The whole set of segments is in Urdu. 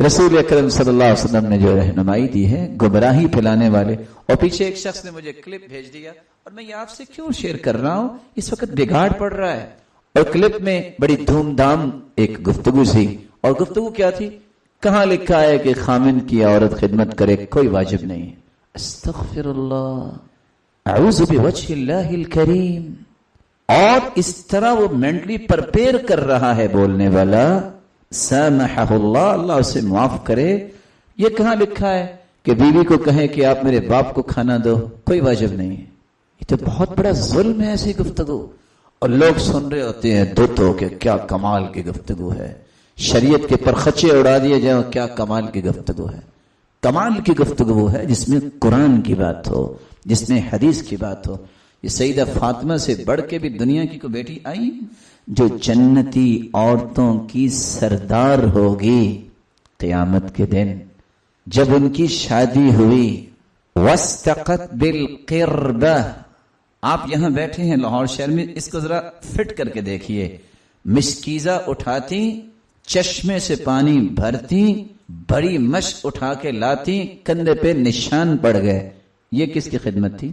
رسول اکرم صلی اللہ علیہ وسلم نے جو رہنمائی دی ہے گمراہی پھیلانے والے. اور پیچھے ایک شخص نے مجھے کلپ بھیج دیا اور میں یہ آپ سے کیوں شیئر کر رہا ہوں، اس وقت بگاڑ پڑ رہا ہے. اور کلپ میں بڑی دھوم دھام ایک گفتگو تھی. اور گفتگو کیا تھی؟ کہاں لکھا ہے کہ خامن کی عورت خدمت کرے؟ کوئی واجب نہیں ہے. استغفر اللہ، اعوذ بوجہ اللہ الکریم. اور اس طرح وہ مینٹلی پرپیئر کر رہا ہے بولنے والا، سامحہ اللہ، اللہ اسے معاف کرے. یہ کہاں لکھا ہے کہ بیوی کو کہے کہ آپ میرے باپ کو کھانا دو؟ کوئی واجب نہیں ہے. یہ تو بہت بڑا ظلم ہے ایسی گفتگو. اور لوگ سن رہے ہوتے ہیں دھت ہو کہ کیا کمال کی گفتگو ہے، شریعت کے پرخچے اڑا دیے جائیں، کیا کمال کی گفتگو ہے. کمال کی گفتگو ہے جس میں قرآن کی بات ہو، جس میں حدیث کی بات ہو. یہ سیدہ فاطمہ سے بڑھ کے بھی دنیا کی کوئی بیٹی آئی جو جنتی عورتوں کی سردار ہوگی قیامت کے دن جب ان کی شادی ہوئی. وَاسْتَقَتْ بِالْقِرْبَةِ. آپ یہاں بیٹھے ہیں لاہور شہر میں، اس کو ذرا فٹ کر کے دیکھیے. مشکیزہ اٹھاتی، چشمے سے پانی بھرتی، بڑی مشق اٹھا کے لاتی، کندھے پہ نشان پڑ گئے. یہ کس کی خدمت تھی؟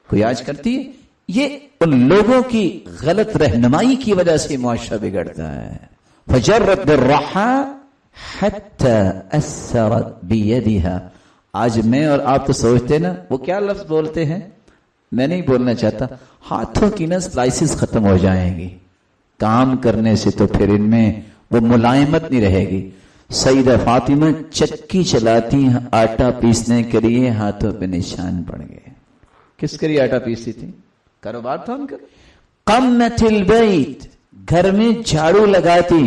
کوئی آج کرتی ہے؟ یہ ان لوگوں کی غلط رہنمائی کی وجہ سے معاشرہ بگڑتا ہے. فجرت بالرحى حتى اثرت بيدها. آج میں اور آپ تو سوچتے نا وہ کیا لفظ بولتے ہیں، میں نہیں بولنا چاہتا. ہاتھوں کی نا سلائسز ختم ہو جائیں گی کام کرنے سے، تو پھر ان میں وہ ملائمت نہیں رہے گی. سیدہ فاطمہ چکی چلاتی آٹا پیسنے کے لیے، ہاتھوں پہ نشان پڑ گئے. کس کے لیے آٹا پیستی تھی؟ کاروبار تھا ان کا. قمت البیت، گھر میں جھاڑو لگاتی.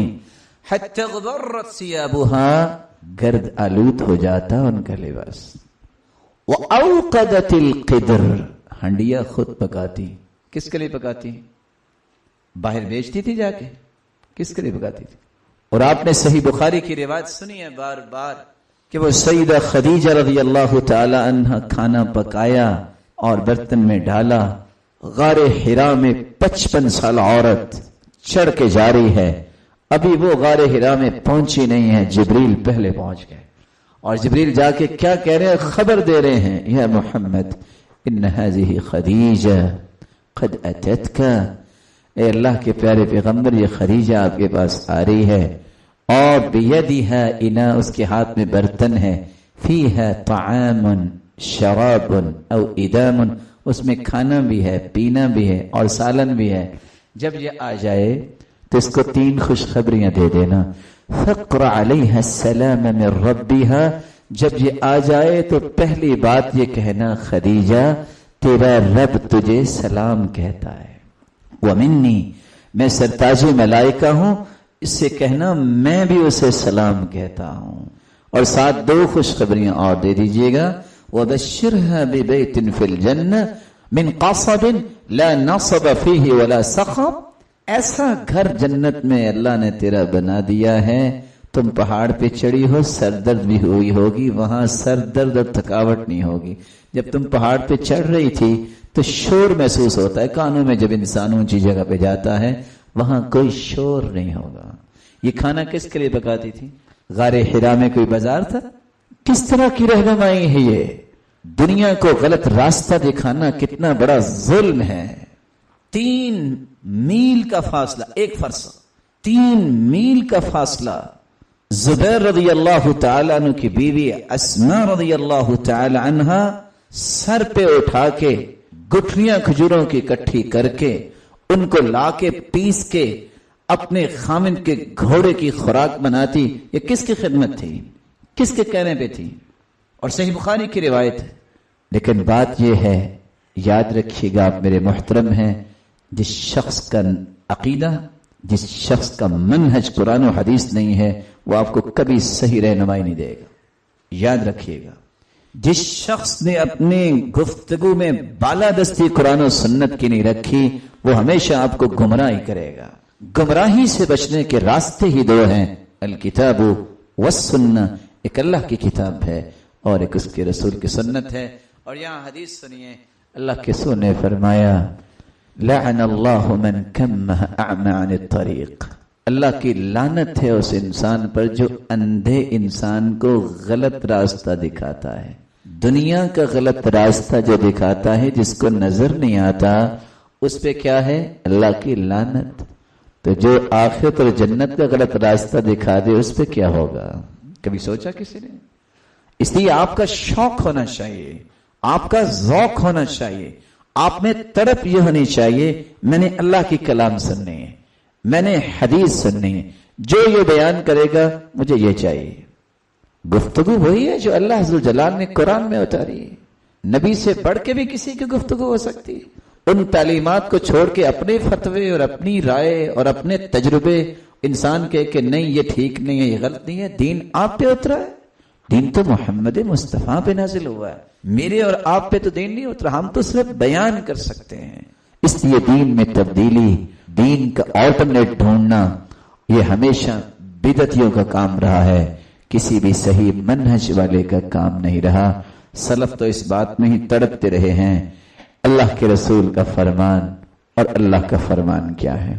حتی غبرت ثیابها، گرد آلود ہو جاتا ان کا لباس. واوقدت القدر، ہنڈیا خود پکاتی. کس کے لیے پکاتی؟ باہر بیچتی تھی جا کے؟ کس کے لیے پکاتی تھی؟ اور آپ نے صحیح بخاری کی روایت سنی ہے بار بار کہ وہ سیدہ خدیجہ رضی اللہ تعالی عنہ کھانا پکایا اور برتن میں ڈالا. غار حرا میں 55 سال عورت چڑھ کے جا رہی ہے. ابھی وہ غار حرا میں پہنچی نہیں ہے، جبریل پہلے پہنچ گئے. اور جبریل جا کے کیا کہہ رہے ہیں؟ خبر دے رہے ہیں، یا محمد ان هذه خدیجہ قد اتتک. اے اللہ کے پیارے پیغمبر، یہ خدیجہ آپ کے پاس آ رہی ہے. اور بیدہا انا، اس کے ہاتھ میں برتن ہے. فیہا طعام شراب او ادام، اس میں کھانا بھی ہے، پینا بھی ہے اور سالن بھی ہے. جب یہ آ جائے تو اس کو 3 خوشخبریاں دے دینا. فقرأ علیہ السلام من ربها، جب یہ آ جائے تو پہلی بات یہ کہنا، خدیجہ تیرا رب تجھے سلام کہتا ہے. ومنی، میں سرتاج ملائکہ ہوں، اس سے کہنا میں بھی اسے سلام کہتا ہوں. اور ساتھ 2 خوشخبریاں اور دے دیجئے گا. وبشرها ببيت في الجنة من قصب لا نصب فيه ولا صخب. ایسا گھر جنت میں اللہ نے تیرا بنا دیا ہے، تم پہاڑ پہ چڑھی ہو، سر درد بھی ہوئی ہوگی، وہاں سر درد اور تھکاوٹ نہیں ہوگی. جب تم پہاڑ پہ چڑھ رہی تھی تو شور محسوس ہوتا ہے کانوں میں. جب انسان اونچی جگہ پہ جاتا ہے وہاں کوئی شور نہیں ہوگا. یہ کھانا کس کے لیے پکاتی تھی؟ غار حرا میں کوئی بازار تھا؟ کس طرح کی رہنمائی ہے یہ؟ دنیا کو غلط راستہ دکھانا کتنا بڑا ظلم ہے. 3 میل کا فاصلہ، ایک فرسخ، 3 میل کا فاصلہ. زبیر رضی اللہ تعالیٰ عنہ کی بیوی اسماء رضی اللہ تعالیٰ عنہ سر پہ اٹھا کے گٹھلیاں کھجوروں کی اکٹھی کر کے ان کو لا کے پیس کے اپنے خامن کے گھوڑے کی خوراک بناتی. یہ کس کی خدمت تھی؟ کس کے کہنے پہ تھی؟ اور صحیح بخاری کی روایت ہے. لیکن بات یہ ہے، یاد رکھیے گا آپ میرے محترم ہیں، جس شخص کا عقیدہ، جس شخص کا منہج قرآن و حدیث نہیں ہے، وہ آپ کو کبھی صحیح رہنمائی نہیں دے گا. یاد رکھیے گا، جس شخص نے اپنی گفتگو میں بالادستی قرآن و سنت کی نہیں رکھی، وہ ہمیشہ آپ کو گمراہی کرے گا. گمراہی سے بچنے کے راستے ہی 2 ہیں، الکتاب والسنہ. ایک اللہ کی کتاب ہے اور ایک اس کے رسول کی سنت ہے. اور یہاں حدیث سنیے، اللہ کے رسول نے فرمایا، لعن اللہ من کمہ اعمى عن الطریق. اللہ کی لعنت ہے اس انسان پر جو اندھے انسان کو غلط راستہ دکھاتا ہے، دنیا کا غلط راستہ جو دکھاتا ہے، جس کو نظر نہیں آتا، اس پہ کیا ہے؟ اللہ کی لعنت۔ تو جو آخرت اور جنت کا غلط راستہ دکھا دے اس پہ کیا ہوگا؟ کبھی سوچا کسی نے؟ اس لیے آپ کا شوق ہونا چاہیے، آپ کا ذوق ہونا چاہیے، آپ میں تڑپ یہ ہونی چاہیے میں نے اللہ کی کلام سننے ہیں، میں نے حدیث سننی ہے، جو یہ بیان کرے گا مجھے یہ چاہیے۔ گفتگو وہی ہے جو اللہ عز و جلال نے قرآن میں اتاری ہے۔ نبی سے بڑھ کے بھی کسی کی گفتگو ہو سکتی ہے۔ ان تعلیمات کو چھوڑ کے اپنے فتوے اور اپنی رائے اور اپنے تجربے انسان کے کہ نہیں یہ ٹھیک نہیں ہے، یہ غلط نہیں ہے۔ دین آپ پہ اترا ہے، دین تو محمد مصطفیٰ پہ نازل ہوا ہے، میرے اور آپ پہ تو دین نہیں اترا، ہم تو صرف بیان کر سکتے ہیں۔ اس لیے دین میں تبدیلی، دین کا آلٹرنیٹ ڈھونڈنا، یہ ہمیشہ بدعتیوں کا کام رہا ہے، کسی بھی صحیح منہج والے کا کام نہیں رہا۔ سلف تو اس بات میں ہی تڑپتے رہے ہیں۔ اللہ کے رسول کا فرمان اور اللہ کا فرمان کیا ہے؟